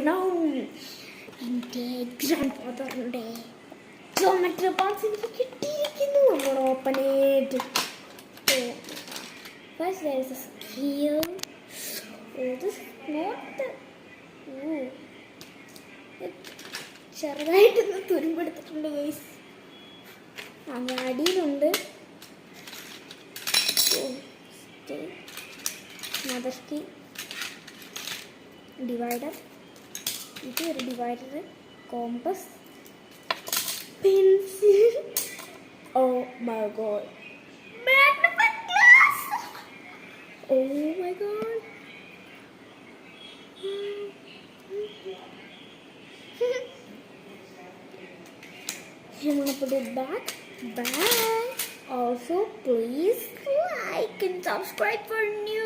now എൻ്റെ ഗ്രാൻഡ്ഫാദറിൻ്റെ geometry box എനിക്ക് കിട്ടിയിരിക്കുന്നു. നമ്മൾ ഓപ്പൺ ചെയ്ത് first there is a scale. This is not ചെറുതായിട്ടൊന്ന് തുരുമ്പെടുത്തിട്ടുണ്ട് ഗൈസ്. അടിയിലുണ്ട് മദർ കീ, ഡിവൈഡർ, ഇത് ഒരു divider, compass, pencil, oh my god, magnifying glass, oh my god. I'm gonna put it back. Also, please like and subscribe for new